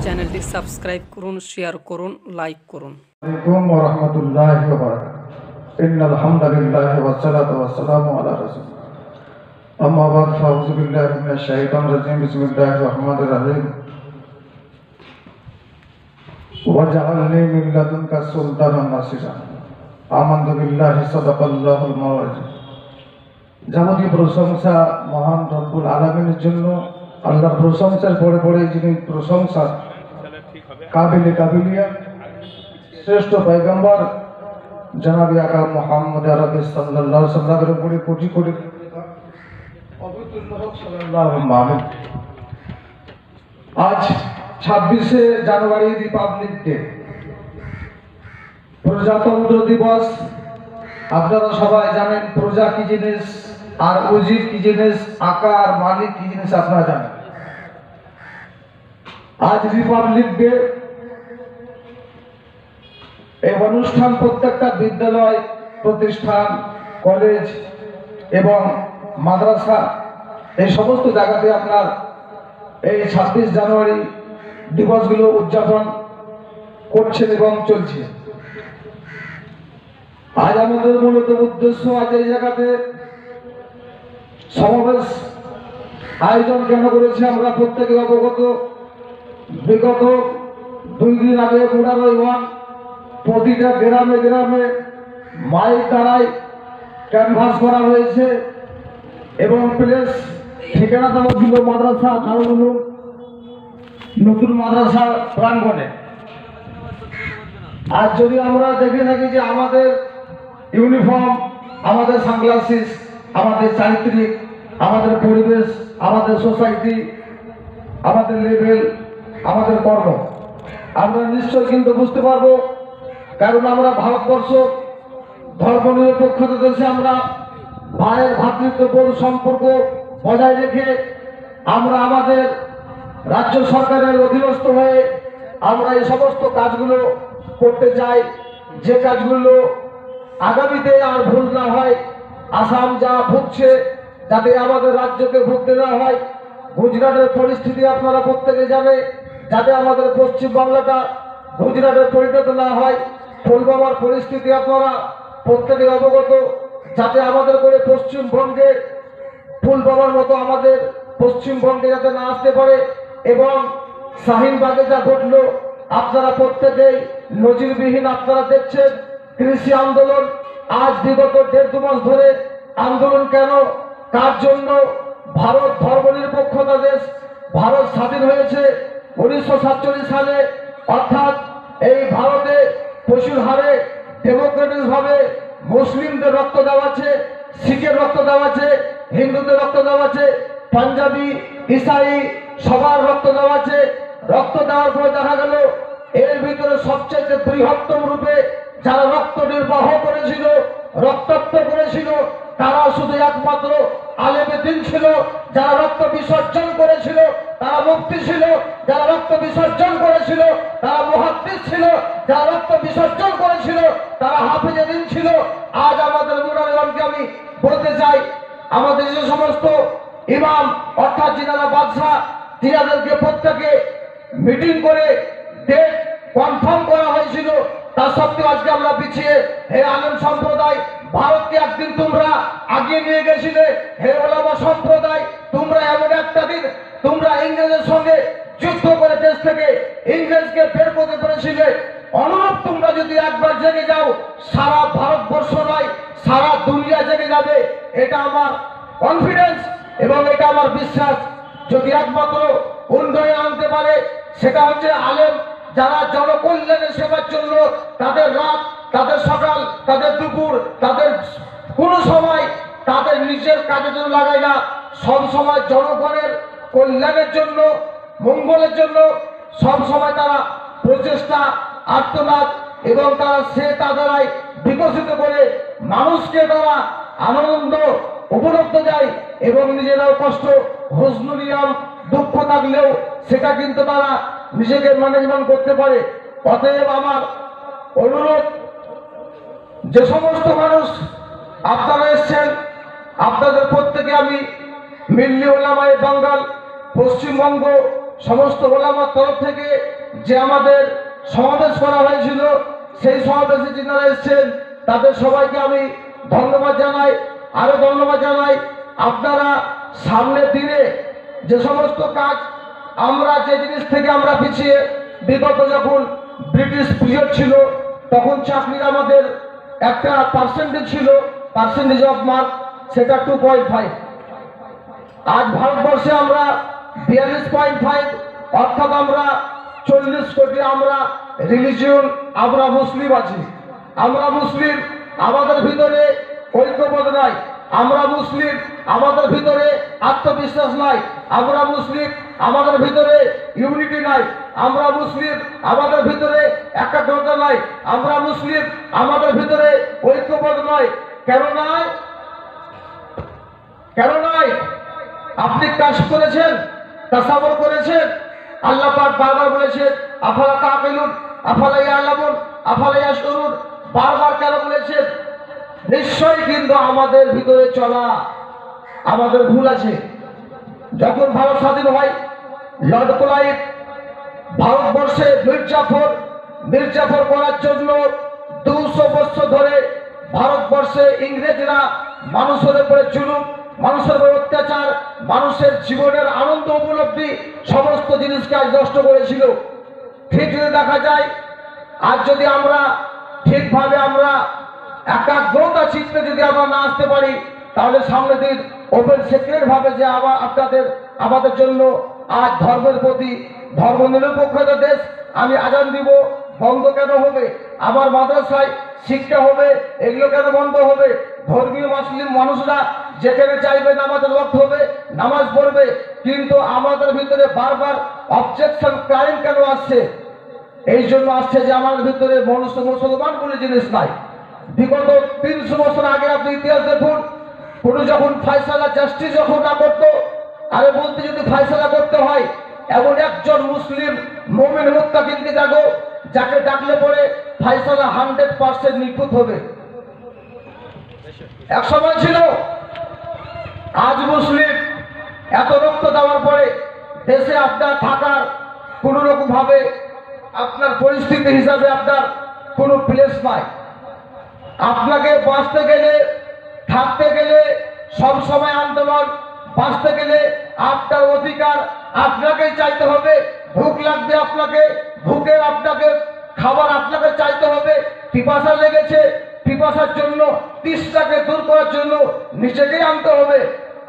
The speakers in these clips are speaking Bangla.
চ্যানেলটি সাবস্ক্রাইব করুন, শেয়ার করুন, লাইক করুন। আসসালামু আলাইকুম ওয়া রাহমাতুল্লাহি ওয়া বারাকাতুহু। ইন্নাল হামদালিল্লাহি ওয়াস সালাতু ওয়াস সালামু আলা রাসূলিল্লাহ। আম্মা বা'দ ফাউযু বিল্লাহি মিনাশ শাইতানির রাজীম। বিসমিল্লাহির রাহমানির রাহিম। ওয়াজআলনি মিন লাদুনকা সুলতানান নাসিরা। আমানতু বিল্লাহি সাদাকাল্লাহুল মাওলানা। যাবতীয় প্রশংসা মহান রব্বুল আলামিনের জন্য। আল্লাহর প্রশংসার পরে পরে যিনি প্রশংসা কাবিলিয়া শ্রেষ্ঠ পয়গম্বর জনাবি আকা মুহাম্মদ আরবি সাল্লাল্লাহু আলাইহি সাল্লামের উপরে কোটি কোটি আজ 26শে জানুয়ারি রিপাবলিক ডে, প্রজাতন্ত্র দিবস। আপনারা সবাই জানেন প্রজা কি জিনিস আর উজির কি জিনিস, আকা আর মালিক কি জিনিস আপনারা জানেন। আজ রিপাবলিক ডে। এই অনুষ্ঠান প্রত্যেকটা বিদ্যালয়, প্রতিষ্ঠান, কলেজ এবং মাদ্রাসা এই সমস্ত জায়গাতে আপনার এই 26 জানুয়ারি দিবসগুলো উদযাপন করছেন এবং চলছে। আজ আমাদের মূলত উদ্দেশ্য, আজ এই জায়গাতে সমাবেশ আয়োজন কেন করেছি আমরা প্রত্যেকে অবগত। বিগত 2 দিন আগে মুরারইওয়ান প্রতিটা গ্রামে গ্রামে মাইক দ্বারাই ক্যানভাস করা হয়েছে এবং প্লেস ঠিকানা দেওয়া ছিল মাদ্রাসা দারুল নতুন মাদ্রাসা প্রাঙ্গণে। আর যদি আমরা দেখে থাকি যে আমাদের ইউনিফর্ম, আমাদের সানগ্লাসিস, আমাদের চারিত্রিক, আমাদের পরিবেশ, আমাদের সোসাইটি, আমাদের লেভেল, আমাদের কর্ম, আমরা নিশ্চয় কিন্তু বুঝতে পারবো। কারণ আমরা ভারতবর্ষ ধর্মনিরপেক্ষতা দেশে, আমরা ভাইয়ের ভ্রাতৃত্ববোধ সম্পর্ক বজায় রেখে আমরা আমাদের রাজ্য সরকারের অধীনস্থ হয়ে আমরা এই সমস্ত কাজগুলো করতে চাই, যে কাজগুলো আগামীতে আর ভুল না হয়। আসাম যা ভুগছে যাতে আমাদের রাজ্যকে ভুগতে না হয়। গুজরাটের পরিস্থিতি আপনারা প্রত্যেকে জানে, যাতে আমাদের পশ্চিমবাংলাটা গুজরাটের পরিণত না হয়। পুলওয়ামার পরিস্থিতি আপনারা প্রত্যেকে অবগত, যাতে আমাদের করে পশ্চিমবঙ্গে পুলওয়ামার মতো আমাদের পশ্চিমবঙ্গে যাতে না আসতে পারে। এবং শাহিনবাগে যা ঘটলো আপনারা প্রত্যেকেই নজিরবিহীন আপনারা দেখছেন। কৃষি আন্দোলন আজ বিগত 1.5-2 মাস ধরে আন্দোলন কেন, কার জন্য? ভারত ধর্মনিরপেক্ষতা দেশ, ভারত স্বাধীন হয়েছে 1947 সালে। অর্থাৎ এই ভারতে প্রচুর হারে ডেমোক্রেটিক ভাবে মুসলিমদের রক্ত দেওয়া আছে, শিখের রক্ত দেওয়া আছে, হিন্দুদের রক্ত দেওয়া আছে, পাঞ্জাবি, ইসাই সবার রক্ত দেওয়া আছে। রক্ত দেওয়ার পরে দেখা গেল এর ভিতরে সবচেয়ে বৃহত্তম রূপে যারা রক্ত নির্বাহ করেছিল, রক্তাক্ত করেছিল, তারা শুধু একমাত্র আলেমে দ্বীন ছিল। যারা রক্ত বিসর্জন করেছিল তারা মুফতি ছিল, যারা রক্ত বিসর্জন করেছিল তারা মুহাদ্দিস ছিল, যারা রক্ত বিসর্জন করেছিল তারা হাফেজে দ্বীন ছিল। আজ আমাদের মুরারইওয়ানকে আমি বলতে চাই, আমাদের যে সমস্ত ইমাম অর্থাৎ যিনারা বাদশাহ, তিনাদেরকে প্রত্যেকে মিটিং করে ডেট কনফার্ম করা হয়েছিল। তা সত্ত্বেও আজকে আমরা পিছিয়ে। হে আলেম সম্প্রদায়, ভারতকে একদিন তোমরা আগিয়ে নিয়ে গেছিলে। হে ওলামা সম্প্রদায়, তোমরা এমন একটা দিন তোমরা ইংরেজের সঙ্গে যুদ্ধ করে দেশ থেকে ইংরেজকে বের করতে পেরেছিলে। অনুরূপ তোমরা যদি একবার জেগে যাও, সারা ভারতবর্ষ নয় সারা দুনিয়া জেগে যাবে। এটা আমার কনফিডেন্স এবং এটা আমার বিশ্বাস। যদি একমাত্র উন্নয়ন আনতে পারে সেটা হচ্ছে আলেম, যারা জনকল্যাণের সেবার জন্য তাদের রাত, তাদের সকাল, তাদের দুপুর, তাদের কোনো সময় তাদের নিজের কাজের জন্য লাগায় না, সব সময় জনগণের কল্যাণের জন্য, মঙ্গলের জন্য সব সময় তারা প্রচেষ্টা, আর্তনাদ এবং তারা তাদেরাই বিকশিত করে মানুষকে তারা আনন্দ উপলব্ধ দেয় এবং নিজেরাও কষ্ট হুজনুরিয়াম দুঃখ থাকলেও সেটা কিন্তু তারা নিজেকে ম্যানেজমেন্ট করতে পারে। অতএব আমার অনুরোধ, যে সমস্ত মানুষ আপনারা এসছেন আপনাদের প্রত্যেকে আমি মিল্লি উলামায়ে বাঙ্গাল পশ্চিমবঙ্গ সমস্ত ওলামার তরফ থেকে যে আমাদের সমাবেশ করা হয়েছিল, সেই সমাবেশে যিনারা এসেছেন তাদের সবাইকে আমি ধন্যবাদ জানাই। আরো ধন্যবাদ জানাই আপনারা সামনের দিনে যে সমস্ত কাজ, আমরা যে জিনিস থেকে আমরা পিছিয়ে, বিগত যখন ব্রিটিশ পিরিয়ড ছিল তখন চাকরির আমাদের একটা পার্সেন্টেজ ছিল, পার্সেন্টেজ অফ মার্ক, সেটা 2.5। আজ ভারতবর্ষে আমরা 42.5, অর্থাৎ আমরা 40 কোটি আমরা রিলিজিয়ন, আমরা মুসলিম আছি। আমরা মুসলিম, আমাদের ভিতরে ঐক্যবোধ নাই। আমরা মুসলিম, আমাদের ভিতরে আত্মবিশ্বাস নাই। আমরা মুসলিম, আমাদের ভিতরে ইউনিটি নাই। আমরা মুসলিম, আমাদের ভিতরে একাগ্রতা নাই। আমরা মুসলিম, আমাদের ভিতরে ঐক্যবোধ নাই। কেন নাই? কেন নাই? আপনি কাজ করেছেন, তাসাব্বুর করেছেন। আল্লাহ পাক বারবার বলেছেন আফালা তাকিলুন, আফালা ইয়ালামুন, আফালা ইয়াশউরুন। বারবার কেন বলেছেন? নিশ্চয়ই কিন্তু আমাদের ভিতরে চলা আমাদের ভুল আছে। যখন ভারত স্বাধীন হয়, লর্ড ক্লাইভ ভারতবর্ষে মির্জাফর করার জন্য 200 বছর ধরে ভারতবর্ষে ইংরেজরা মানুষের উপরে জুলুম, মানুষের উপরে অত্যাচার, মানুষের জীবনের আনন্দ উপলব্ধি সমস্ত জিনিসকে আজ নষ্ট করেছিল। ঠিক যদি দেখা যায়, আজ যদি আমরা ঠিকভাবে আমরা একাগ্রতা চিত্তে যদি আমরা না আসতে পারি, তাহলে সামনের দিন ওপেন সিক্রেট ভাবে যে আমাদের জন্য আজ ধর্মের প্রতি, ধর্ম নিরপেক্ষতা দেশ, আমি আজান দিব, বন্ধ কেন হবে? আমার মাদ্রাসায় শিক্ষা হবে, এগুলো কেন বন্ধ হবে? ধর্মীয় মুসলিম মানুষরা যেখানে চাইবে নামাজের ওয়াক্ত হবে, নামাজ পড়বে। কিন্তু আমাদের ভিতরে বারবার অবজেকশন ক্রাইম কেন আসছে? এই জন্য আসছে যে আমাদের ভিতরে মুসলমান বলে জিনিস নাই। বিগত 300 বছর আগে আপনি ইতিহাস দেখুন, কোন যখন ফায়সালা জাস্টিস যখন না করতো, আরে বলতে যদি ফায়সালা করতে হয়, এমন একজন মুসলিম মুমিন মুত্তাকিনকে ডাকো, যাকে ডাকলে পরে ফায়সালা 100% নিখুঁত হবে। এক সময় ছিল, আজ মুসলিম এত রক্ত দেওয়ার পরে দেশে আপনার থাকার কোন রকম ভাবে আপনার পরিস্থিতি হিসাবে আপনার কোনো প্লেস নাই। আপনাকে বাঁচতে গেলে, থাকতে গেলে সব সময় আন্দোলন, বাঁচতে গেলে আপনার অধিকার আপনাকেই চাইতে হবে। ভুক লাগবে আপনাকে, ভুকের আপনাকে খাবার আপনাকে চাইতে হবে। পিপাসা লেগেছে, পিপাসার জন্য, তৃষ্ণাকে দূর করার জন্য নিজেকেই আনতে হবে।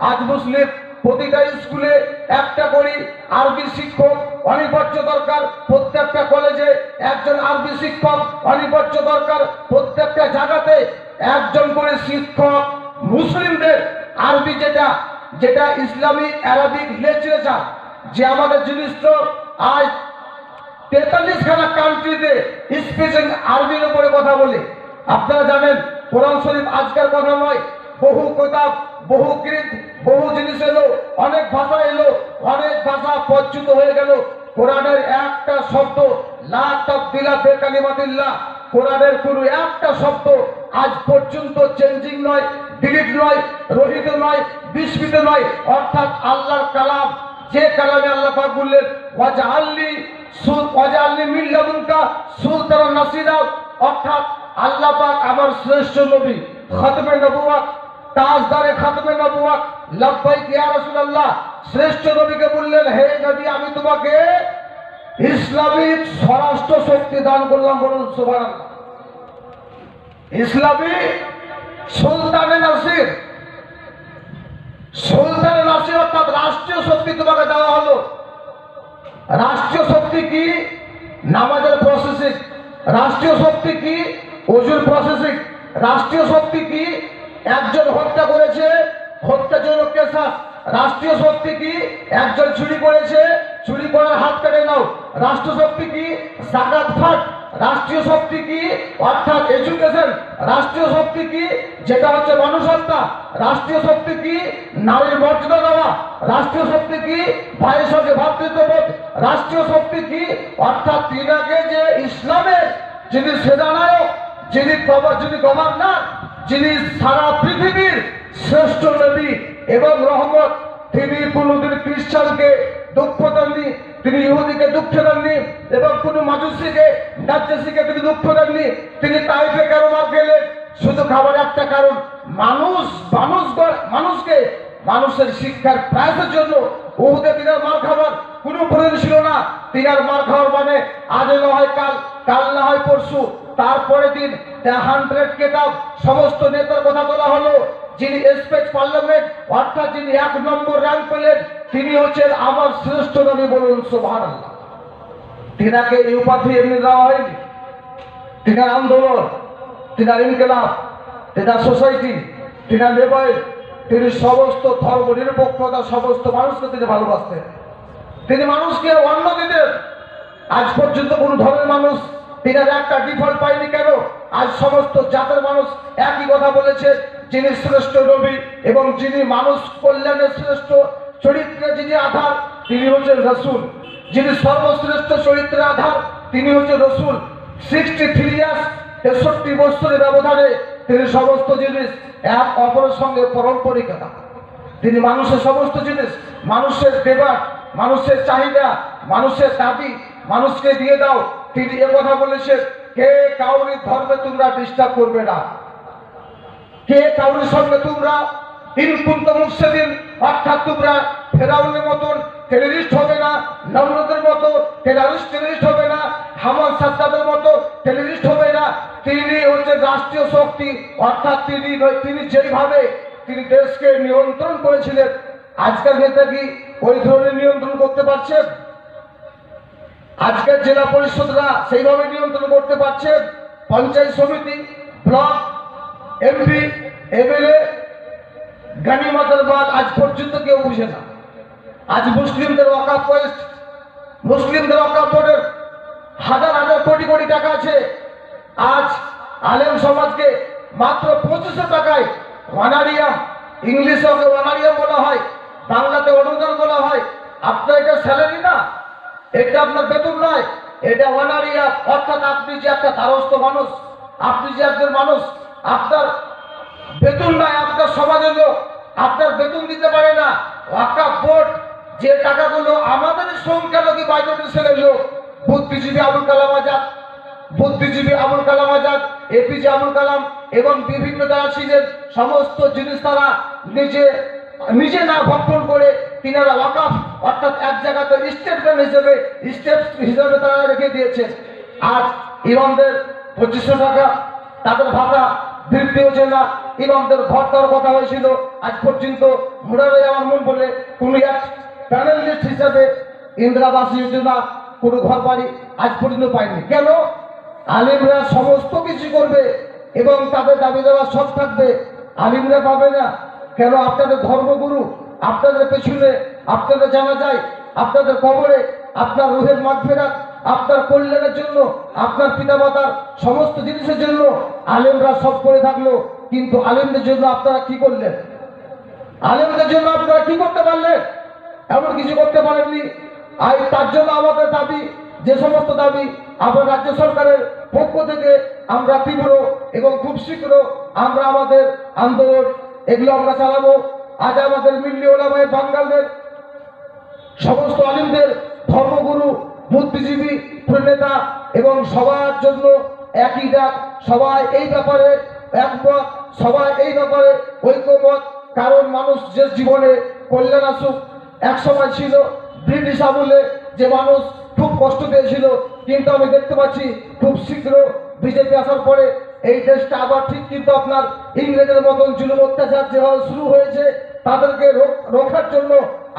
আজ মুসলিম প্রতিটা স্কুলে একটা করে আরবি শিক্ষক অনিবার্য দরকার, প্রত্যেকটা কলেজে একজন আরবি শিক্ষক অনিবার্য দরকার, প্রত্যেকটা জায়গাতে একজন করে শিক্ষক। মুসলিমদের আরবি যেটা ইসলামিক অ্যারাবিক লিটারেচার, যে আমাদের জিনিস তো আজ 43খানা কান্ট্রিতে স্পিকিং আরবির উপরে কথা বলে। আপনারা জানেন কোরআন শরীফ আজকের কথা নয়, বহু কিতাব, বহু গ্রন্থ, বহু জিনিস এলো, অনেক ভাষা এলো, অনেক ভাষা পরিচিত হয়ে গেল। কোরআনের একটা শব্দ লা তাবদিলা বিকালিমাতিল্লাহ, কোরআনের কোনো একটা শব্দ আজ পর্যন্ত চেঞ্জিং নয়, ডিলিট নয়, রহিত নয়, বিস্মৃত নয়। অর্থাৎ আল্লাহর কালাম, যে কালামে আল্লাহ পাক বললেন ওয়াজআলনি মিন লাদুনকা সুলতানান নাসিরা, অর্থাৎ আল্লাহ পাক আমার শ্রেষ্ঠ নবী, খাতমে নবুওয়াত, তাজদারে খাতমে নবুওয়াত, লাব্বাইক ইয়া রাসূলুল্লাহ, শ্রেষ্ঠ নবীকে বললেন, হে নবী আমি তোমাকে ইসলামিক স্বরাষ্ট্র শক্তি দান করলাম। বলুন সুবহানাল্লাহ। ইসলামী সুলতানে নাসির, সুলতানে নাসির অর্থাৎ রাষ্ট্রীয় শক্তি তোমাকে দেওয়া হলো। রাষ্ট্রীয় শক্তি কি? নামাজের প্রসেসিং। রাষ্ট্রীয় শক্তি কি? ওজুর প্রসেসিং। রাষ্ট্রীয় শক্তি কি? একজন হত্যা করেছে, হত্যার জন্য কেসাস। রাষ্ট্রীয় শক্তি কি? একজন চুরি করেছে, চুরি করার হাত কেটে নাও। রাষ্ট্র শক্তি কি? যাকাত ফাট। রাষ্ট্রীয় শক্তি কি? অর্থাৎ এডুকেশন। রাষ্ট্রীয় শক্তি কি? যেটা হচ্ছে মানুষ হত্যা। রাষ্ট্রীয় শক্তি কি? নারীর মর্যাদা দেওয়া। রাষ্ট্রীয় শক্তি কি? ভাইয়ের সঙ্গে ভ্রাতৃত্ববোধ। রাষ্ট্রীয় শক্তি কি? অর্থাৎ তিনাকে যে ইসলামের যিনি সেনানায়ক, যিনি গভর্নর, যিনি সারা পৃথিবীর শ্রেষ্ঠ নবী এবং রহমত, তিনি কোনদিন খ্রিস্টানকে দুঃখ দেননি, তিনি ইহুদিকে দুঃখ দেননি, এবং কোন মাজুসিকে নাজ্জাসীকে তিনি দুঃখ দেননি। তিনি তাইফে কেন মার গেলেন? শুধু খাবার একটা কারণ, মানুষকে মানুষের শিক্ষার প্রয়াসের জন্য। উহুদে তিনার মার খাবার কোনো প্রয়োজন ছিল না। তিনার মার খাওয়ার মানে আজ না হয় কাল, কাল না হয় পরশু, তারপরে দিন 100 কেতাব সমস্ত নেতার কথা বলা হলো। যিনি স্পেচ পার্লামেন্ট অর্থাৎ যিনি 1 নম্বর র্যাঙ্ক পেলেন, তিনি হচ্ছেন আমার শ্রেষ্ঠ নবী, বলুন সুবহানাল্লাহ। তিনাকে এই উপাধি এমনি দেওয়া হয়নি। তিনার আন্দোলন, তিনার ইনকিলাব, তিনার সোসাইটি, তিনার লেবাইল, তিনি সমস্ত ধর্ম নিরপেক্ষতা, সমস্ত মানুষকে তিনি ভালোবাসতেন। তিনি মানুষকে অন্ন দিতেন। আজ পর্যন্ত কোন ধর্মের মানুষ তিনার একটা ডিফল্ট পায়নি। কেন? আজ সমস্ত জাতের মানুষ একই কথা বলেছে, যিনি শ্রেষ্ঠ নবী এবং যিনি মানুষ কল্যাণের শ্রেষ্ঠ চরিত্রে যিনি আধার, তিনি হচ্ছেন রসুল। যিনি সর্বশ্রেষ্ঠ চরিত্রের আধার, তিনি হচ্ছেন রসুল। 63 ইয়ার্স, 63 বছরের ব্যবধানে তিনি সমস্ত জিনিস এক অপরের সঙ্গে পরম্পরিকতা। তিনি মানুষের সমস্ত জিনিস, মানুষের দেবার, মানুষের চাহিদা, মানুষের দাবি মানুষকে দিয়ে দাও। তিনি কথা বলেছেন, কে কাউরির ধর্মে তোমরা ডিস্টার্ব করবে না, কে কাউরির সঙ্গে তোমরা ইনকুন্ত মুফসিদিন অর্থাৎ তোমরা ফেরাউনের মতন টেররিস্ট হবে না, নমরুদের মতো টেররিস্ট হবে না, হামান সাদ্দাদের মতো টেররিস্ট হবে না। তিনি হচ্ছে রাষ্ট্রীয় শক্তি, অর্থাৎ তিনি যেইভাবে তিনি দেশকে নিয়ন্ত্রণ করেছিলেন, আজকের নেতা কি ওই ধরনের নিয়ন্ত্রণ করতে পারছেন? আজকের জেলা পরিষদরা সেইভাবে নিয়ন্ত্রণ করতে পারছেন? পঞ্চায়েত সমিতি, ব্লক, এমপি, এমএলএ, গানিমতের বাদ আজ পর্যন্ত কেউ বুঝে না। আজ মুসলিমদের ওয়াকফ ওয়েস্ট, মুসলিমদের ওয়াকফ বোর্ডের হাজার হাজার কোটি কোটি টাকা আছে। আজ আলেম সমাজকে মাত্র 2500 টাকায় ওয়ানারিয়াম, ইংলিশে ওকে ওয়ানারিয়াম বলা হয়, বাংলাতে অনুদান বলা হয়। আপনার এটা স্যালারি না, এটা আপনার বেতন নয়, এটা ওয়ানারিয়াম। অর্থাৎ আপনি যে একটা দ্বারস্থ মানুষ, আপনি যে একজন মানুষ, আপনার বেতন নয়, আপনার সমাজের লোক আপনার বেতন দিতে পারে না। ওয়াকফ বোর্ড যে টাকাগুলো আমাদের সংখ্যালঘু বাজেটের ছেলে লোক, বুদ্ধিজীবী আবুল কালাম আজাদ, এপিজে আবুল কালাম এবং বিভিন্ন যারা ছিলেন, সমস্ত জিনিস তারা নিজে না ভক্ষণ করে তিনারা ওয়াকফ অর্থাৎ এক জায়গাতে স্টেট হিসেবে তারা রেখে দিয়েছে। আজ ইমামদের 2500 টাকা তাদের ভাতা বৃদ্ধি হচ্ছে না। ইমামদের ঘর দেওয়ার কথা হয়েছিল, আজ পর্যন্ত মুরারে আমার মন বলে কোন এক প্যানেল লিস্ট হিসাবে ইন্দিরাবাস যোজনা কোনো ঘর বাড়ি আজ পর্যন্ত পায়নি। কেন? আলিমরা সমস্ত কিছু করবে এবং তাদের দাবি দেওয়া সব থাকবে, আলিমরা পাবে না। কেন? আপনাদের ধর্মগুরু আপনাদের পেছনে, আপনাদের জানা যায়, আপনাদের কবরে আপনার রুহের মাগফিরাত, আপনার কল্যাণের জন্য, আপনার পিতামাতার সমস্ত জিনিসের জন্য আলেমরা সব করে থাকলো, কিন্তু আলেমদের জন্য আপনারা কি করলেন? আলেমদের জন্য আপনারা কি করতে পারলেন? এমন কিছু করতে পারেননি। আর তার জন্য আমাদের দাবি, যে সমস্ত দাবি আমরা রাজ্য সরকারের পক্ষ থেকে আমরা তীব্র এবং খুব শীঘ্র আমরা আমাদের আন্দোলন এগুলো আমরা চালাবো। আজ আমাদের মিল্লি ওলামায়ে বাঙ্গালদের সমস্ত আলিমদের, ধর্মগুরু, বুদ্ধিজীবী, নেতা এবং সবার জন্য একই ডাক, সবাই এই ব্যাপারে একমত, সবাই এই ব্যাপারে ঐক্যমত। কারণ মানুষ যে জীবনে কল্যাণ আসুক। এক সময় ছিল ব্রিটিশ আমলে যে মানুষ খুব কষ্ট পেয়েছিল, কিন্তু আমি দেখতে পাচ্ছি খুব শীঘ্র বিজেপি আসার পরে এই দেশটা আবার ঠিক কিন্তু আপনার ইংরেজের মতন জুলুম অত্যাচার যেভাবে শুরু হয়েছে, তাদেরকে রক্ষার জন্য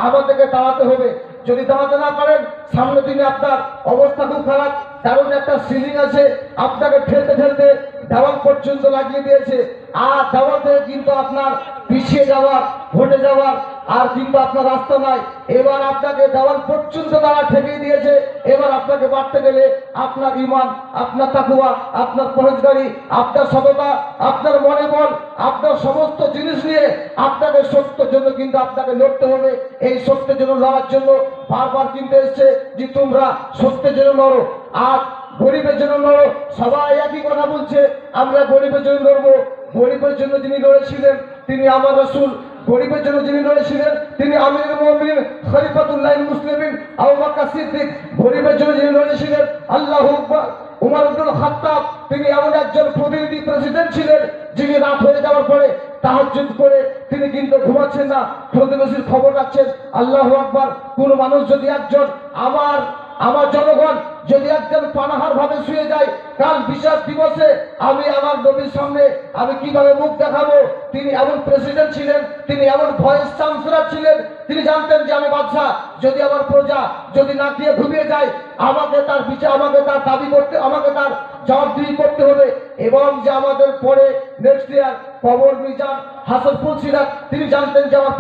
আমাদেরকে দাঁড়াতে হবে। যদি দাঁড়াতে না পারেন, সামনে দিনে আপনার অবস্থা খুব খারাপ। কারণ একটা সিলিং আছে, আপনাকে ঠেলতে ঠেলতে দেওয়াল পর্যন্ত লাগিয়ে দিয়েছে। আর দেওয়াল থেকে কিন্তু আপনার পিছিয়ে যাওয়ার, ঘটে যাওয়ার আর কিন্তু আপনার রাস্তা নাই। এবার আপনাকে দেওয়াল পর্যন্ত তারা ঠেকিয়ে দিয়েছে। এবার আপনাকে বাড়তে গেলে আপনার ইমান, আপনার তাকওয়া, আপনার পরহেজগারি, আপনার সততা, আপনার মনে বল, আপনার সমস্ত জিনিস নিয়ে আপনাকে সত্যের জন্য কিন্তু আপনাকে লড়তে হবে। এই সত্যের জন্য লড়ার জন্য বারবার কিন্তু এসছে যে তোমরা সত্যের জন্য লড়ো, আর গরিবের জন্য লড়ো। সবাই একই কথা বলছে, আমরা গরিবের জন্য লড়বো। গরিবের জন্য যিনি লড়েছিলেন তিনি আমার রাসূল, গরিবের জন্য যিনি লড়েছিলেন তিনি আমিরুল মুমিনিন খলিফাতুল্লাহ মুসলিমিন আবু বকর সিদ্দিক। গরিবের জন্য যিনি লড়েছিলেন আল্লাহু আকবার উমর ইবনুল খাত্তাব, তিনি এমন একজন প্রতিনিধি প্রেসিডেন্ট ছিলেন যিনি রাত হয়ে যাওয়ার পরে তাহাজ্জুদ করে তিনি কিন্তু ঘুমাচ্ছেন না, প্রতিবেশীর খবর রাখছেন। আল্লাহু আকবার। কোন মানুষ যদি একজন আমার জনগণ যদি একজন পানাহার ভাবে শুয়ে যায়, কাল বিচার দিবসে আমি আমার নবীর সামনে আমি কিভাবে মুখ দেখাবো? তিনি এমন প্রেসিডেন্ট ছিলেন, তিনি এমন ভাইস চ্যান্সেলর ছিলেন, তিনি জানতেন যে আমি বাদশা, যদি আমার প্রজা যদি না খেয়ে ঘুমিয়ে যায় আমাকে তার বিচার, আমাকে তার দাবি করতে, আমাকে তার জবাবদিহি করতে হবে। এবং যে আমাদের পরে নেক্সট ইয়ার কবর মিজান হাসরপুর সিরাত, তিনি জানতেন যে আমার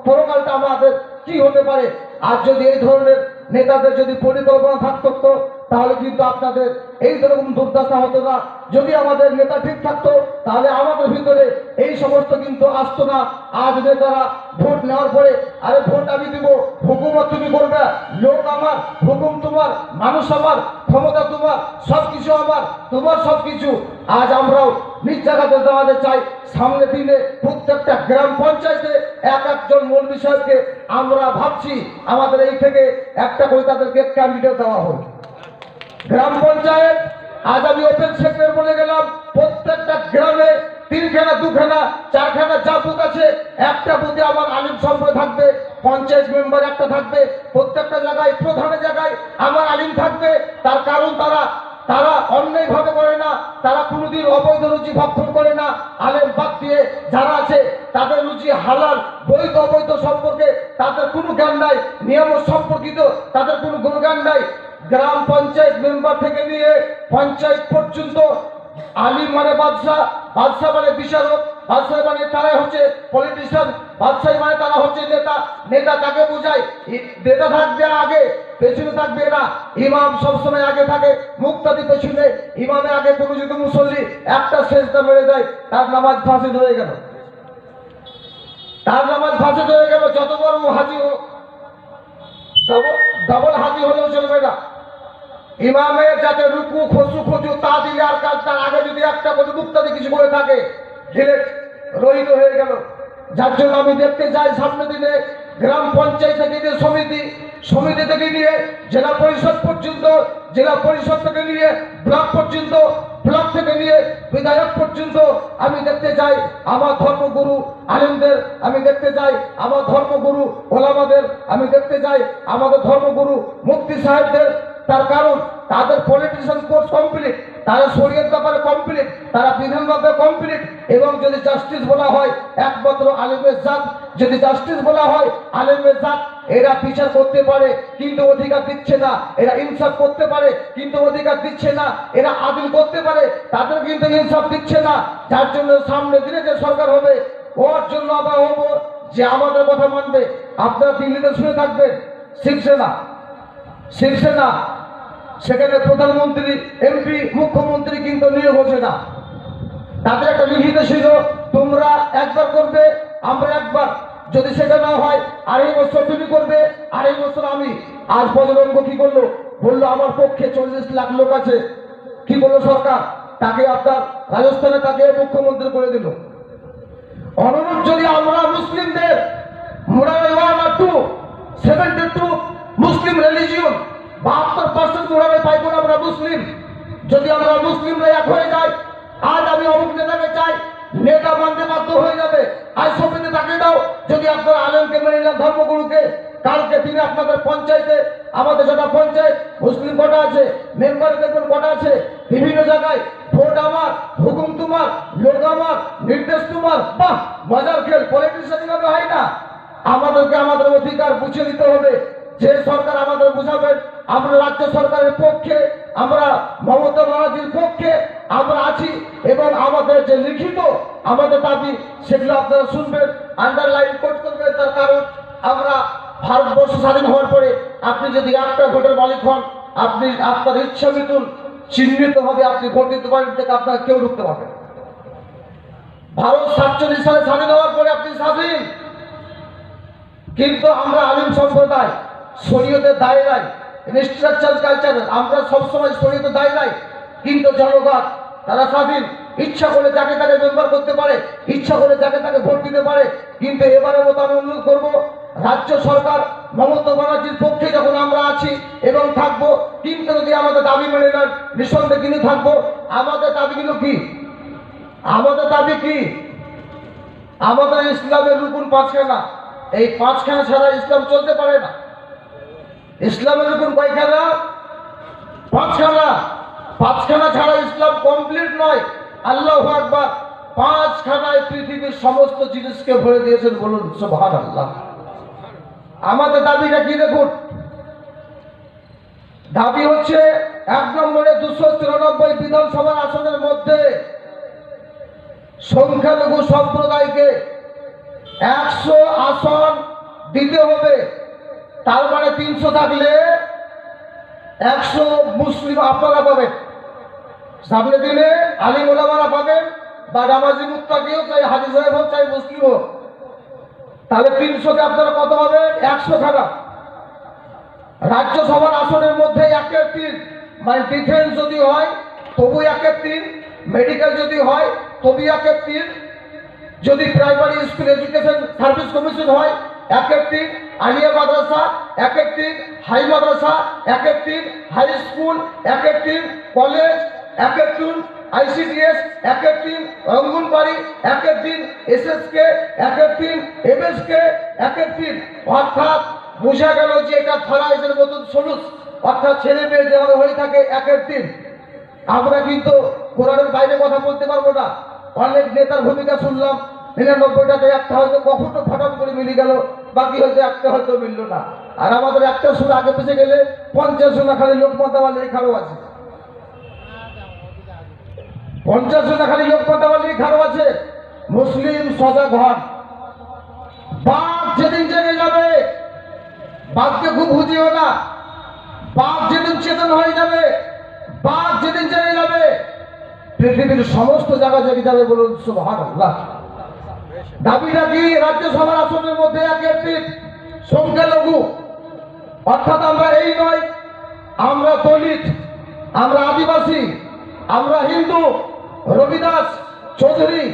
পরকালটা আমাদের কি হতে পারে। আর যদি এই ধরনের নেতাদের যদি পরিকল্পনা থাকতো তাহলে কিন্তু আপনাদের এই রকম দুর্দশা হতো না। যদি আমাদের নেতা ঠিক থাকতো তাহলে আমাদের ভিতরে এই সমস্ত কিন্তু আসতো না। আজ নেতারা ভোট নেওয়ার পরে আরে ভোট আমি দিব, হুকুমত তুমি করবে, লোক আমার, হুকুম তোমার, মানুষ আমার, ক্ষমতা তোমার, সবকিছু আমার, তোমার সবকিছু। আজ আমরাও নিজ জায়গাতে দাঁড়াতে চাই। সামনে দিনে প্রত্যেকটা গ্রাম পঞ্চায়েতে একজন মৌলবি সাহেবকে আমরা ভাবছি আমাদের এই থেকে একটা করে তাদেরকে ক্যান্ডিডেট দেওয়া হোক। গ্রাম পঞ্চায়েত আজ আমি ওপেন সেক্টর বলে গেলাম, প্রত্যেকটা গ্রামে 3খানা 2খানা 4খানা যা বুথ আছে, একটা বুথে আমার আলিম সম্প্রদায় থাকবে, পঞ্চায়েত মেম্বার একটা থাকবে, প্রত্যেকটা জায়গায় প্রধানের জায়গায় আমার আলিম থাকবে। তার কারণ তারা অন্যায় ভাবে করে না, তারা কোনোদিন অবৈধ রুচি ভক্ষণ করে না। আলেম বাদ দিয়ে যারা আছে তাদের রুচি হালাল, বৈধ অবৈধ সম্পর্কে তাদের কোনো জ্ঞান নাই, নিয়ম সম্পর্কিত তাদের কোনো জ্ঞান নাই। গ্রাম পঞ্চায়েত মেম্বার থেকে নিয়ে পঞ্চায়েত পর্যন্ত আলিম মানে বাদশাহ, বাদশাহ মানে বিচারক, বাদশাহ মানে তারাই হচ্ছে পলিটিশিয়ান, বাদশাহ মানে তারা হচ্ছে নেতা। নেতা তাকে বোঝায়, নেতা থাকবে আগে, পেছনে থাকবে না। ইমাম সবসময় আগে থাকে, মুক্তাদি পেছনে, ইমামের আগে কোনো যদি মুসল্লি একটা সেজদা মেরে দেয় তার নামাজ ফাঁসিদ হয়ে গেল, তার নামাজ ফাঁসিদ হয়ে গেল। যত বড় হাজি হোক, ডবল হাজি হলেও চলবে না। ইমামের যাতে রুকু খসু তা দিলে আর কাজ, তার আগে যদি একটা করে মুক্তাদি কিছু করে থাকে ডিলেট রহিত হয়ে গেল। যার জন্য আমি দেখতে চাই সামনে দিনে গ্রাম পঞ্চায়েত থেকে নিয়ে সমিতি থেকে নিয়ে জেলা পরিষদ পর্যন্ত, জেলা পরিষদ থেকে নিয়ে ব্লক পর্যন্ত, ব্লক থেকে নিয়ে বিধায়ক পর্যন্ত আমি দেখতে চাই আমার ধর্মগুরু আলেমদের, আমি দেখতে চাই আমার ধর্মগুরু ওলামাদের, আমি দেখতে চাই আমাদের ধর্মগুরু মুফতি সাহেবদের। তার কারণ তাদের পলিটিশিয়ান কোর্স কমপ্লিট, তারা শরীয়ত ব্যাপারে কমপ্লিট, তারা বিধান ব্যাপারে কমপ্লিট। এবং যদি জাস্টিস বলা হয় একমাত্র আলেমের জাত, যদি জাস্টিস বলা হয় আলেমের জাত। এরা বিচার করতে পারে কিন্তু অধিকার দিচ্ছে না, এরা ইনসাফ করতে পারে কিন্তু অধিকার দিচ্ছে না, এরা আদিল করতে পারে তাদের কিন্তু ইনসাফ দিচ্ছে না। যার জন্য সামনে দিনে যে সরকার হবে ওর জন্য আমরা হবো যে আমাদের কথা মানবে। আপনারা দিল্লিতে শুনে থাকবেন শিবসেনা, সেখানে প্রধানমন্ত্রী, এমপি, মুখ্যমন্ত্রী কিন্তু নিয়োগ হচ্ছে না। তাদের একটা লিখিত ছিল তোমরা একবার করবে, আমরা একবার, যদি সেটা না হয় 2.5 বছর তুমি করবে, 2.5 বছর আমি। আজ বজরঙ্গ কি করলো? বললো আমার পক্ষে 40 লাখ লোক আছে। কি বললো সরকার? তাকে আপনার রাজস্থানে তাকে মুখ্যমন্ত্রী করে দিল। অনুরূপ যদি আমরা মুসলিমদের 72 মুসলিম রিলিজিয়ন, 72% মোড়াবে পাইব না আমরা মুসলিম। যদি আমরা মুসলিমরা এক হয়ে যাই, আজ আমি অমুক নেতাকে চাই, নেতা মানতে বাধ্য হয়ে যাবে। আজ সমিতি তাকে দাও, যদি আপনারা আলেমকে মেনে নেন, ধর্মগুরুকে, কালকে তিনি আপনাদের পঞ্চায়েতে, আমাদের যেটা পঞ্চায়েত মুসলিম কটা আছে, মেম্বার দেখবেন কটা আছে, বিভিন্ন জায়গায় ভোট আমার, হুকুম তোমার, লোক আমার, নির্দেশ তোমার। বাহ, মজার খেল। পলিটিশিয়ান ভাবে হয় না। আমাদেরকে আমাদের অধিকার বুঝিয়ে দিতে হবে। যে সরকার আমাদের বুঝাবেন, আমরা রাজ্য সরকারের পক্ষে, আমরা মমতা ব্যানার্জির পক্ষে আমরা আছি। এবং আমাদের যে লিখিত আমাদের দাবি সেগুলো আপনারা শুনবেন, আন্ডারলাইন কোট করবেন। তার কারণ আমরা ভারতবর্ষ স্বাধীন হওয়ার পরে আপনি যদি একটা ভোটের মালিক হন, আপনি আপনার ইচ্ছা মৃত্যুন চিহ্নিত হবে, আপনি ভোট দিতে পারেন, থেকে আপনার কেউ ঢুকতে পারবে। ভারত 47 সালে স্বাধীন হওয়ার পরে আপনি স্বাধীন। কিন্তু আমরা আলিম সম্প্রদায় শরীয়তের দায়রায়, ইনস্ট্রাকচার কালচার, আমরা সবসময় শরীয়তের দায়রায়। কিন্তু জনগণ তারা স্বাধীন, ইচ্ছা করে যাকে তাকে মেম্বার করতে পারে, ইচ্ছা করে যাকে তাকে ভোট দিতে পারে। কিন্তু এবারের মতো আমি অনুরোধ করব, রাজ্য সরকার মমতা ব্যানার্জির পক্ষে যখন আমরা আছি এবং থাকবো, কিন্তু যদি আমাদের দাবি মেনে নেন নিঃসন্দেহে কিন্তু থাকবো। আমাদের দাবিগুলো কি? আমাদের দাবি কি? আমাদের ইসলামের রুকুন পাঁচখানা, এই পাঁচখানা ছাড়া ইসলাম চলতে পারে না। ইসলামের রুকুন কয়খানা? পাঁচখানা। পাঁচখানা ছাড়া ইসলাম কমপ্লিট নয়। আল্লাহু আকবার। পাঁচখানায় পৃথিবীর সমস্ত জিনিসকে ভরে দিয়েছেন, বলুন সুবহানাল্লাহ। আমাদের দাবিটা কি দেখুন, দাবি হচ্ছে 1 নম্বরে 294 বিধানসভার আসনের মধ্যে সংখ্যালঘু সম্প্রদায়কে 100 আসন দিতে হবে। তার মানে 300 থাকলে 100 মুসলিম আপনারা পাবেন, সামনে দিনে আলিম ওলামারা পাবেন, বা নামাজি মুত্তাকিও, চাই হাজী সাহেব হোক চাই মুসলিম হোক। তাহলে 300কে আপনারা কত পাবেন? 100 খানা। রাজ্যসভার আসনের মধ্যে 1/3, মানে ডিফেন্স যদি হয় তবু 1/3, মেডিকেল যদি হয় তবু 1/3, যদি primary school education service commission হয় 1/3, আলিয়া মাদ্রাসা 1/3, হাই মাদ্রাসা 1/3, high school 1/3, college 1/3, ICDS 1/3, anganwadi 1/3, SSK 1/3, MSK 1/3। অর্থাৎ বোঝা গেল যে এটা ফরাইজের মতন সলুস, অর্থাৎ ছেলে মেয়ে যেভাবে হয়ে থাকে 1/3। আমরা কিন্তু কোরআনের বাইরে কথা বলতে পারবো না। অনেক নেতার ভূমিকা শুনলাম, 99টাতে একটা হয়তো কখনো ফটাম করে মিলে গেল, বাকি হয়তো একটা হয়তো মিলল না। আর আমাদের একটা সুর আগে পিছিয়ে গেলে 50 জনা খালি লোকমতাওয়ালি খারো আছে, 50 জনা খালি লোকমতাওয়ালি খারো আছে। মুসলিম সজাগ হন। বাঘ যেদিন জেগে যাবে, বাঘকে খুব বুঝিও না, বাঘ যেদিন চেতন হয়ে যাবে, বাঘ যেদিন জেগে যাবে, পৃথিবীর সমস্ত জায়গা জেগে যাবে, বলুন সুবহানাল্লাহ। দাবিটা কি? রাজ্যসভার আসনের মধ্যে 1/3 সংখ্যালঘু। অর্থাৎ আমরা এই নয়, আমরা দলিত, আমরা আদিবাসী, আমরা হিন্দু, রবিদাস, চৌধুরী,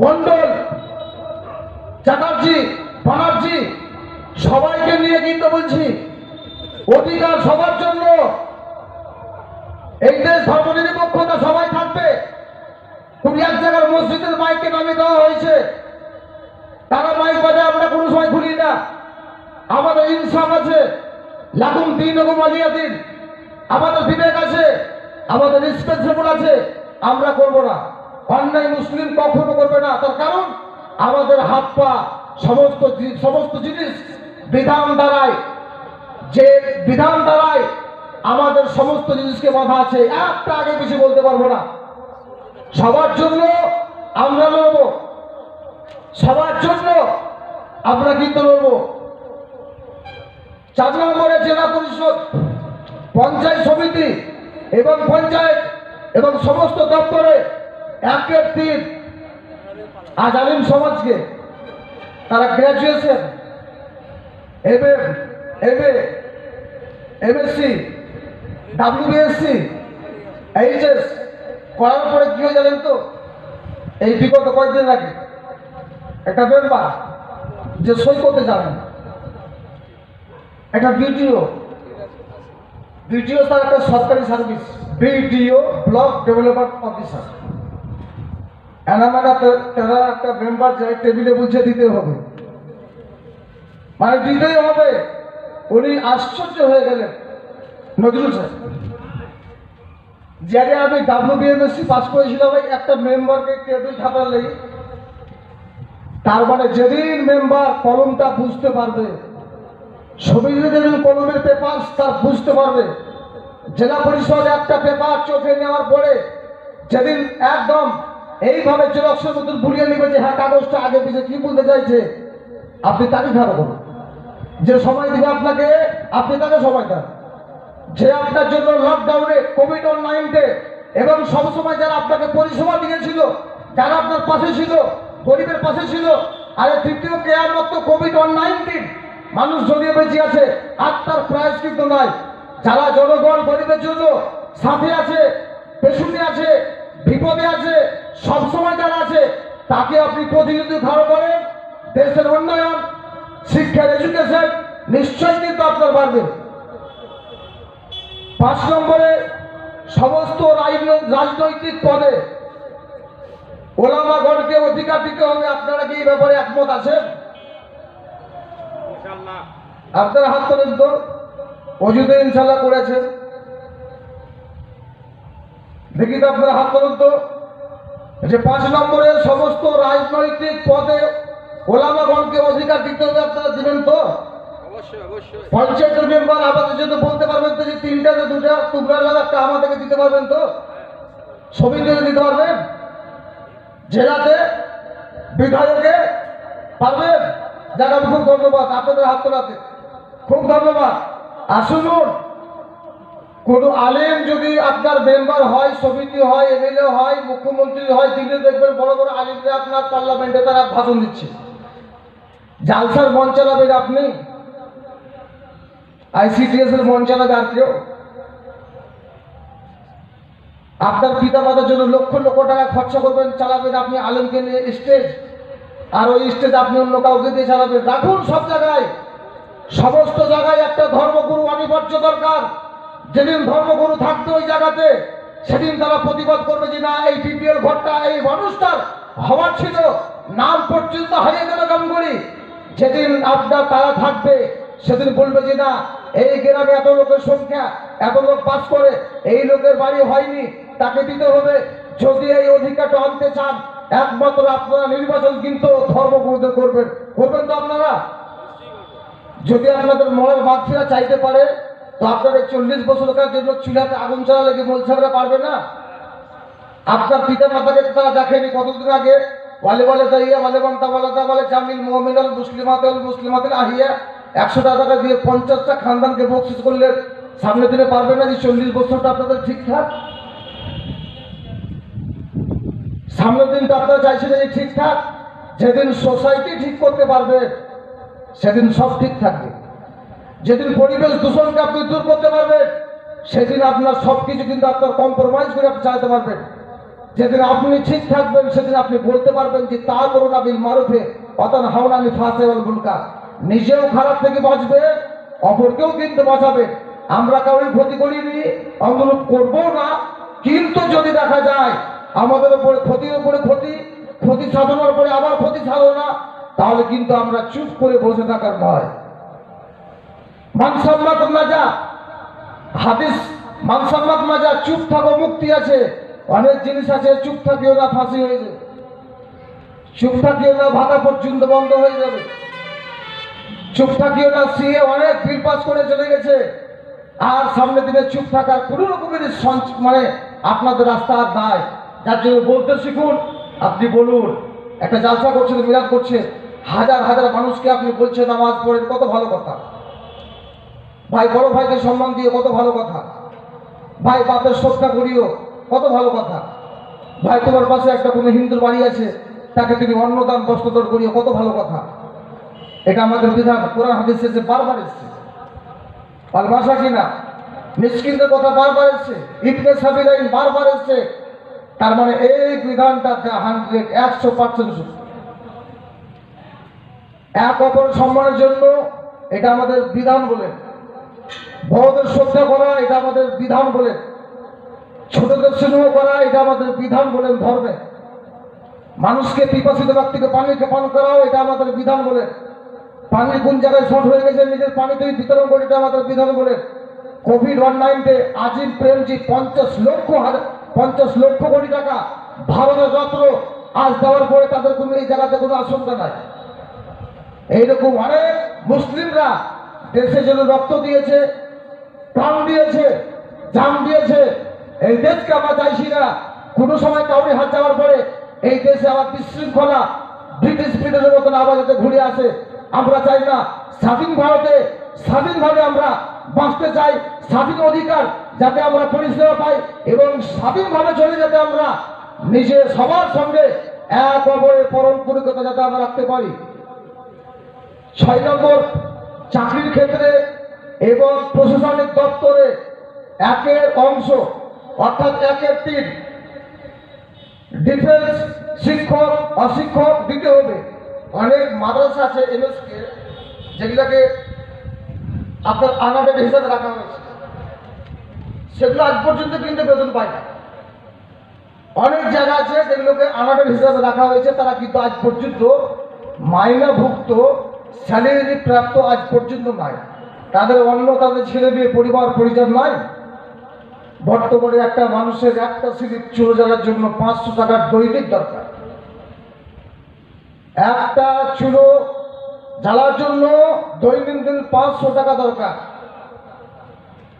মন্ডল, চ্যাটার্জি, ব্যানার্জি, সবাইকে নিয়ে কিন্তু বলছি অধিকার সবার জন্য। এই দেশ ধর্মনিরপেক্ষতা সবাই থাকবে। তুমি এক জায়গার মসজিদের মাইককে নামিয়ে দেওয়া হয়েছে, তারা মাইক বাজায়, আমরা কোনো সময় খুলি না। আমাদের ইনসাফ আছে, লাকুম দীনুকুম ওয়ালিয়া দীন, আমাদের বিবেক আছে, আমাদের রেসপন্সিবল আছে। আমরা করব না, অন্যায় মুসলিম কখনো করবে না। তার কারণ আমাদের হাত পা সমস্ত জিনিস বিধান দ্বারাই, যে বিধান দ্বারাই আমাদের সমস্ত জিনিসকে বাধা আছে। একটা আগে পিছিয়ে বলতে পারবো না। সবার জন্য আমরা লড়ব, সবার জন্য আমরা কিন্তু লড়ব। 4 নম্বরে জেলা পরিষদ, পঞ্চায়েত সমিতি এবং পঞ্চায়েত এবং সমস্ত দপ্তরে 1/3। আজ আলিম সমাজকে তারা graduation, MA, MSc, WBSC, HS করার পরে কি হয়ে জানেন তো? এই বিগত কয়েকদিন আগে একটা মেম্বার যে সই করতে জানেন, একটা বিডিও তার একটা সরকারি service, BDO block development officer. তারা একটা মেম্বার যায় টেবিলে বুঝে দিতে হবে, মানে দিতেই হবে। উনি আশ্চর্য হয়ে গেলেন, নজরুল স্যার, যারে আমি ডাব্লিউবিএমএসসি পাস করেছিলাম একটা মেম্বারকে টেবিল খাতার লেগে। তার মানে যেদিন মেম্বার কলমটা বুঝতে পারবে, ছবি যেদিন কলমের পেপার তার বুঝতে পারবে, জেলা পরিষদ একটা পেপার চোখে নেওয়ার পরে যেদিন একদম এইভাবে জেরক্সের মতন বুলিয়ে নিবে যে হ্যাঁ কাগজটা আগে পিছিয়ে কি বলতে চাইছে, আপনি তাকে খারাপ করুন। যে সময় দিবে আপনাকে, আপনি তাকে সময় দেন। যে আপনার জন্য লকডাউনে, কোভিড-19 এবং সবসময় যারা আপনাকে পরিষেবা দিয়েছিল, যারা আপনার পাশে ছিল, গরিবের পাশে ছিল। আরে তৃতীয় কেয়ামত তো কোভিড-19, মানুষ যদিও বেঁচে আছে, আত্মার প্রায়শ কিন্তু নাই। যারা জনগণ গরিবের জন্য সাথে আছে, পেছনে আছে, বিপদে আছে, সবসময় যারা আছে তাকে আপনি প্রতিনিধি খাড়া করেন, দেশের উন্নয়ন, শিক্ষার, এডুকেশন নিশ্চয়ই কিন্তু আপনার বাড়বে। 5 নম্বরে, সমস্ত রাজনৈতিক পদে ওলামাগণকে অধিকার দিতে হবে। আপনারা কি এই ব্যাপারে একমত আছেন? আপনারা হাত তোলেন তো। অজুদে ইনশাল্লাহ করেছেন, দেখি তো আপনারা হাত তোলেন তো। যে 5 নম্বরে সমস্ত রাজনৈতিক পদে ওলামাগণকে অধিকার দিতে হবে, আপনারা দিবেন তো? পঞ্চায়েতের মেম্বার আমাদের জন্য বলতে পারবেন তো যে 3টা 2টা টুকরা লাগা একটা আমাদেরকে দিতে পারবেন তো? সমিতিতে দিতে পারবেন? জেলাতে বিধায়কে পারবেন? যারা খুব ধন্যবাদ আপনাদের হাত তোলাতে, খুব ধন্যবাদ। আসুন, কোন আলেম যদি আপনার মেম্বার হয়, সমিতি হয়, এমএলএ হয়, মুখ্যমন্ত্রী হয়, তিনি দেখবেন বড় বড় আলেমরা আপনার পার্লামেন্টে তারা ভাষণ দিচ্ছে, জালসার মঞ্চ চালাবেন আপনি, আইসিটিএস এর মঞ্চ চালাবে আর কেউ? আপনার পিতা মাতার জন্য লক্ষ লক্ষ টাকা খরচা করবেন, চালাবেন আপনি আলেমকে নিয়ে স্টেজ, আর ওই স্টেজ আপনি অন্য কাউকে দিয়ে চালাবেন? রাখুন সব জায়গায়, সমস্ত জায়গায় একটা ধর্মগুরু অনিবার্য দরকার। যেদিন ধর্মগুরু থাকবে ওই জায়গাতে, সেদিন তারা প্রতিবাদ করবে যে না, এই বিপিএল ঘরটা এই মানুষটার হওয়ার ছিল, নাম পর্যন্ত হারিয়ে গেল গাঙ্গুলি। যেদিন আপনার তারা থাকবে, সেদিন বলবে যে না, এই গ্রামে এত লোকের সংখ্যা, এত লোক বাস করে, এই লোকের বাড়ি হয়নি, তাকে দিতে হবে। যদি এই অধিকারটা আনতে চান, একমাত্র আপনারা নির্বাচন কিন্তু ধর্মগুরুদের করবেন। করবেন তো আপনারা? যদি আপনাদের মনের মাগফিরাত চাইতে পারে, তো আপনাদের 40 বছরের জন্য চুলাতে আগুন জ্বালালে কি মোলসাবরা পারবে না? আপনার পিতা মাতাকে তারা দেখেনি কতদিন আগে? ওয়ালে বলে দাইয়া ওয়ালে বান্তা বলে জামিল মুমিনাল মুসলিমাতুল আহিয়া 100 টাকা দিয়ে 50টা খানদানকে বকশিশ করলেন। সামনের দিনে পারবে না যে 40 বছরটা আপনাদের ঠিকঠাক? সামনের দিন তো আপনারা চাইছেন যে ঠিকঠাক। যেদিন সোসাইটি ঠিক করতে পারবে, সেদিন সব ঠিক থাকবে। যেদিন পরিবেশ দূষণকে আপনি দূর করতে পারবেন, সেদিন আপনার সবকিছু কিন্তু আপনার কম্প্রোমাইজ করে আপনি চালাতে পারবেন। যেদিন আপনি ঠিক থাকবেন, সেদিন আপনি বলতে পারবেন যে তা করুন বিল মারুফে অতন হাওনানি ফাসে ওয়াল মুনকার। নিজেও খারাপ থেকে বাঁচবে, অপরকেও কিন্তু বাঁচাবে। আমরা কারোর ক্ষতি করিনি, অনুরূপ করবো না। কিন্তু যদি দেখা যায় আমাদের উপরে ক্ষতির উপরে ক্ষতি, ক্ষতি সাধনার পরে আবার ক্ষতি সাধনা, তাহলে কিন্তু আমরা চুপ করে বসে থাকার নয়। মানসাম্মাত মাজা, হাদিস মানসাম্মাত মাজা, চুপ থাকো মুক্তি আছে। অনেক জিনিস আছে, চুপ থাকিও না ফাঁসি হয়ে যাবে, চুপ থাকিও না ভাতা পর্যন্ত বন্ধ হয়ে যাবে, চুপ থাকিও না সিএ অনেক বিল পাস করে চলে গেছে। আর সামনের দিনে চুপ থাকার কোনো রকমের মানে আপনাদের রাস্তা আর নাই। যার জন্য বলতে শিখুন। আপনি বলুন, একটা জালসা করছেন, মিলাদ করছেন, হাজার হাজার মানুষকে আপনি বলছেন নামাজ পড়েন, কত ভালো কথা। ভাই বড় ভাইকে সম্মান দিয়ে, কত ভালো কথা। ভাই বাপের শ্রদ্ধা করিও, কত ভালো কথা। ভাই তোমার পাশে একটা কোনো হিন্দুর বাড়ি আছে, তাকে তুমি অন্নদান বস্ত্রদান করিও, কত ভালো কথা। এটা আমাদের বিধান, কোরআন হাদিসে এসে বারবার এসছে। আর ভাষা কিনা মিসকিনদের কথা বারবার এসছে, ইবনে সাবিলাইন বারবার এসছে। তার মানে এই বিধানটা 100% সত্য। এক অপর সম্মানের জন্য এটা আমাদের বিধান বলে, বড়দের শ্রদ্ধা করা এটা আমাদের বিধান বলে, ছোটদের স্নেহ করা এটা আমাদের বিধান বলেন ধর্মে। মানুষকে পিপাসিত ব্যক্তিকে পানিকে পান করাও এটা আমাদের বিধান বলে। পানি কোন জায়গায় শর্ট হয়ে গেছে, নিজের পানি তুই বিতরণ করে, এটা আমাদের বিধান বলে। কোভিড-19 আজিম প্রেমজি 50 লক্ষ কোটি টাকা ভারতের রত্ন আজ দেওয়ার পরে তাদের কোনো এই জায়গাতে কোনো আশঙ্কা নাই। এইরকম অনেক মুসলিমরা দেশের জন্য রক্ত দিয়েছে, প্রাণ দিয়েছে, জান দিয়েছে। এই দেশকে আমরা চাইছি না কোনো সময় কাউরি হাত যাওয়ার পরে এই দেশে আবার বিশৃঙ্খলা ব্রিটিশ পিরিয়ডের মতন আবার যাতে ঘুরে আসে। আমরা চাই না। স্বাধীন ভারতে স্বাধীনভাবে আমরা বাঁচতে চাই, স্বাধীন অধিকার যাতে আমরা পরিষেবা পাই এবং স্বাধীনভাবে চলে যেতে আমরা নিজে সবার সঙ্গে এক অপরের পরম পরিকতা যাতে আমরা রাখতে পারি। 6 নম্বর, চাকরির ক্ষেত্রে এবং প্রশাসনিক দপ্তরে একের অংশ অর্থাৎ 1-3 ডিফেন্স শিক্ষক অশিক্ষক দিতে হবে। অনেক মাদ্রাসা আছে এমএসকে যেগুলোকে আপনার আনাডেড হিসাবে রাখা হয়েছে, সেগুলো আজ পর্যন্ত কিন্তু বেতন পায় না। অনেক জায়গা আছে যেগুলোকে আনাডেড হিসাবে রাখা হয়েছে, তারা কিন্তু আজ পর্যন্ত মাইনাভুক্ত স্যালারি প্রাপ্ত আজ পর্যন্ত নাই। তাদের তাদের ছেলে মেয়ে পরিবার পরিজন নাই। বর্তমানে একটা মানুষের একটা স্লিপ চুলো জ্বালার জন্য 500 টাকার দৈনিক দরকার। একটা চুলো জ্বালার জন্য দৈনন্দিন 500 টাকা দরকার।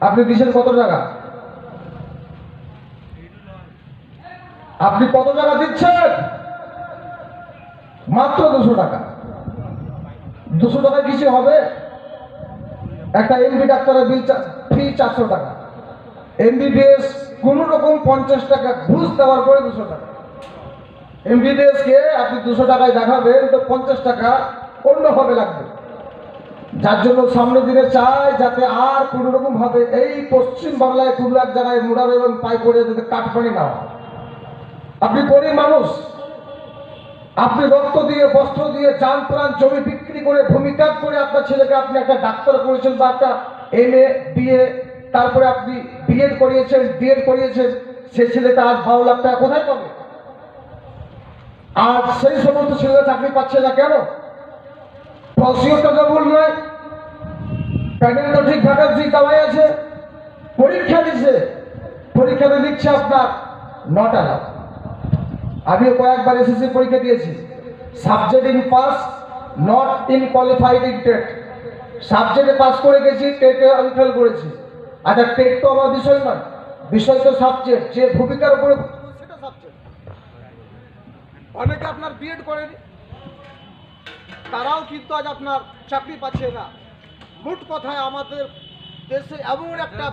আপনি দিচ্ছেন কত টাকা? আপনি কত টাকা দিচ্ছেন? মাত্র 200 টাকা। 200 টাকা কিছু হবে? একটা এমবি ডাক্তারের বিল ফি 400 টাকা। এমবিবিএস কোন রকম 50 টাকা ঘুষ দেওয়ার পরে 200 টাকা। এমবিবিএস কে আপনি 200 টাকায় দেখাবেন তো 50 টাকা অন্যভাবে লাগবে। যার জন্য সামনের দিনে চাই যাতে আর কোন রকম ভাবে এই পশ্চিম বাংলায় কোনো এক জায়গায় মুড়ার এবং পাই করে যাতে কাঠপানি না হয়। আপনি গরিব মানুষ, আপনি রক্ত দিয়ে বস্ত্র দিয়ে জান প্রাণ জমি বিক্রি করে ভূমি ত্যাগ করে আপনার ছেলেকে আপনি একটা ডাক্তার করেছেন বা একটা এমএ বিএ তারপরে আপনি বিএড করিয়েছেন ডিএড করিয়েছেন, সেই ছেলেটা আজ 12 লাখ টাকা কোথায় পাবে? আর সেই সমস্ত ছেলেরা চাকরি পাচ্ছে না কেন? প্রসিওরটা ভুল নয়, প্যানেলটা ঠিক ভ্যাকান্সি দেওয়াই আছে, পরীক্ষা দিচ্ছে, পরীক্ষাতে লিখছে আপনার 9টা লাখ। আমিও কয়েকবার এসএসসি পরীক্ষা দিয়েছি, subject in pass not in qualified in TET. সাবজেক্টে পাস করে গেছি, টেটে আমি ফেল করেছি। আচ্ছা, টেট তো আমার বিষয় নয়, বিষয় তো সাবজেক্ট, যে ভূমিকার উপরে সেটা সাবজেক্ট। অনেকে আপনার বিএড করেনি, তারাও কিন্তু আজ আপনার চাকরি পাচ্ছে না। মোট কথায় আমাদের দেশে এমন একটা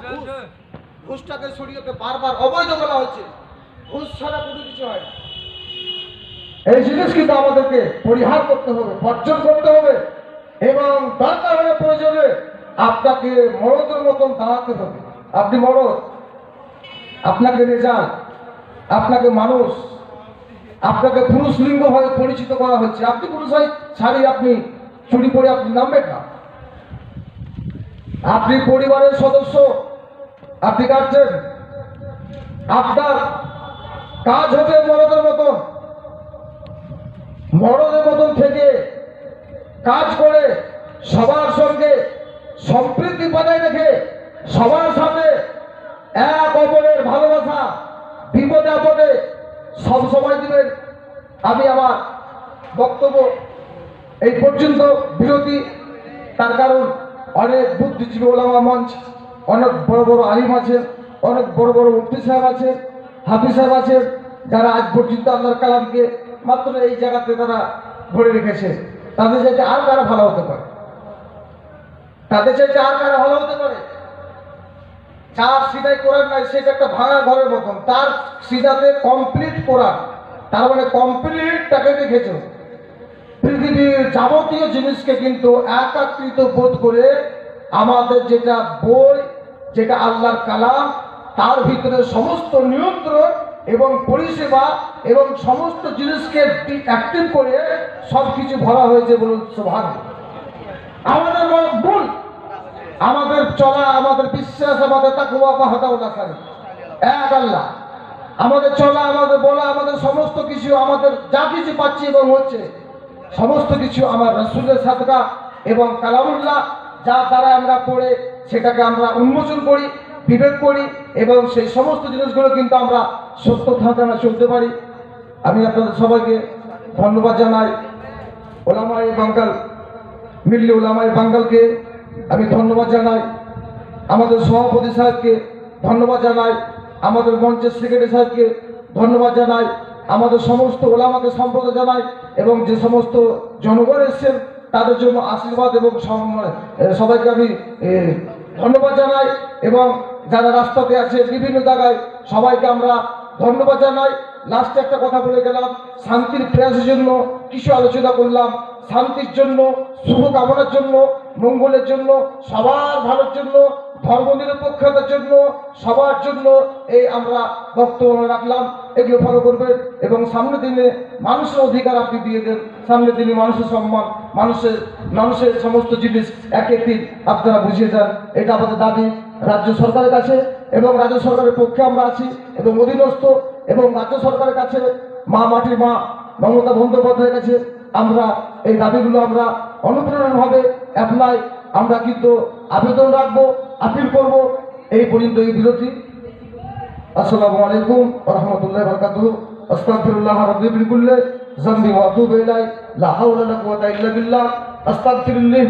ঘুষটাকে সরিয়ে বারবার অবৈধ বলা হচ্ছে, ঘুষ ছাড়া কোনো কিছু হয় না। এই জিনিস কিন্তু আমাদেরকে পরিহার করতে হবে, বর্জন করতে হবে এবং দরকার হলে প্রয়োজনে আপনাকে মরদের মতন দাঁড়াতে হবে। আপনি মরদ, আপনাকে রেজাল্ট, আপনাকে মানুষ, আপনাকে পুরুষ লিঙ্গ হয়ে পরিচিত করা হচ্ছে। আপনি পুরুষ হয় শাড়ি আপনি চুরি করে আপনি নামবেন না। আপনি পরিবারের সদস্য, আপনি কাটছেন, আপনার কাজ হবে মরদের মতন, মরদের মতন থেকে কাজ করে সবার সঙ্গে সম্প্রীতি বজায় রেখে সবার সামনে এক অপরের ভালোবাসা বিপদে আপদে সব সময় দিবেন। আমি আমার বক্তব্য এই পর্যন্ত বিরতি, তার কারণ অনেক বুদ্ধিজীবী ওলামা মঞ্চ, অনেক বড় বড় আলিম আছেন, অনেক বড় বড় মুফতি সাহেব আছেন, হাফিজ সাহেব আছেন, যারা আজ পর্যন্ত আল্লাহর কালামকে মাত্র এই জায়গাতে তারা ধরে রেখেছে। তাদের চাইতে আর কারা ভালো হতে পারে? তাদের চাইতে আর কারা ভালো হতে পারে? যার সিধাই কোরআন নাই সেটা একটা ভাঙা ঘরের মতন, তার সিধাতে কমপ্লিট কোরআন, তার মানে কমপ্লিট তাকে দেখেছ। পৃথিবীর যাবতীয় জিনিসকে কিন্তু একাকৃত বোধ করে আমাদের যেটা বই, যেটা আল্লাহর কালাম, তার ভিতরে সমস্ত নিয়ন্ত্রণ এবং পরিষেবা এবং সমস্ত জিনিসকে অ্যাক্টিভ করে সব কিছু ভরা হয়েছে। বলুন সুবহানাল্লাহ। আমাদের ভুল, আমাদের চলা, আমাদের বিশ্বাস, আমাদের তাকওয়া বা হাদাউল্লাহ এক আল্লাহ, আমাদের চলা, আমাদের বলা, আমাদের সমস্ত কিছু, আমাদের যা কিছু পাচ্ছি এবং হচ্ছে সমস্ত কিছু আমার রাসূলের সাদকা এবং কালামুল্লাহ, যা দ্বারা আমরা পড়ে সেটাকে আমরা উন্মোচন করি, বিবেক করি এবং সেই সমস্ত জিনিসগুলো কিন্তু আমরা সত্য ধাঁধা আমরা চলতে পারি। আমি আপনাদের সবাইকে ধন্যবাদ জানাই। ওলামায়ে বাঙ্গাল, মিল্লি ওলামায়ে বাঙ্গালকে আমি ধন্যবাদ জানাই, আমাদের সভাপতি সাহেবকে ধন্যবাদ জানাই, আমাদের মঞ্চের সেক্রেটারি সাহেবকে ধন্যবাদ জানাই, আমাদের সমস্ত ওলামাকে সম্পর্ক জানাই এবং যে সমস্ত জনগণ এসেছেন তাদের জন্য আশীর্বাদ এবং সবাইকে আমি ধন্যবাদ জানাই এবং যারা রাস্তাতে আছে বিভিন্ন জায়গায় সবাইকে আমরা ধন্যবাদ জানাই। লাস্টে একটা কথা বলে গেলাম, শান্তির প্রয়াসের জন্য কিছু আলোচনা করলাম, শান্তির জন্য, শুভ কামনার জন্য, মঙ্গলের জন্য, সবার ভালোর জন্য, ধর্মনিরপেক্ষতার জন্য, সবার জন্য এই আমরা বক্তব্য রাখলাম। এগুলো ফলো করবেন এবং সামনের দিনে মানুষের অধিকার আপনি দিয়ে দেন, সামনের দিনে মানুষের সম্মান, মানুষের সমস্ত জিনিস এক একদিন আপনারা বুঝিয়ে যান। এটা আমাদের দাবি রাজ্য সরকারের কাছে, এবং রাজ্য সরকারের পক্ষে আমরা আছি এবং অধীনস্থ, এবং রাজ্য সরকারের কাছে মাটির মা মমতা বন্দ্যোপাধ্যায়ের কাছে আমরা এই দাবিগুলো আমরা অনুপ্রেরণাভাবে অ্যাপ্লাই আমরা কিন্তু আবেদন রাখবো, আপিল করব। এই পর্যন্ত এই বিরতি। আসসালামু আলাইকুম ওয়া রাহমাতুল্লাহি ওয়া বারাকাতুহু। আস্তাগফিরুল্লাহ রাব্বি মিন কুল্লি যামবি ওয়া আতুবু ইলাইহি লা হাওলা ওয়া লা কুওয়াতা ইল্লা বিল্লাহ। আস্তাগফিরুল্লাহ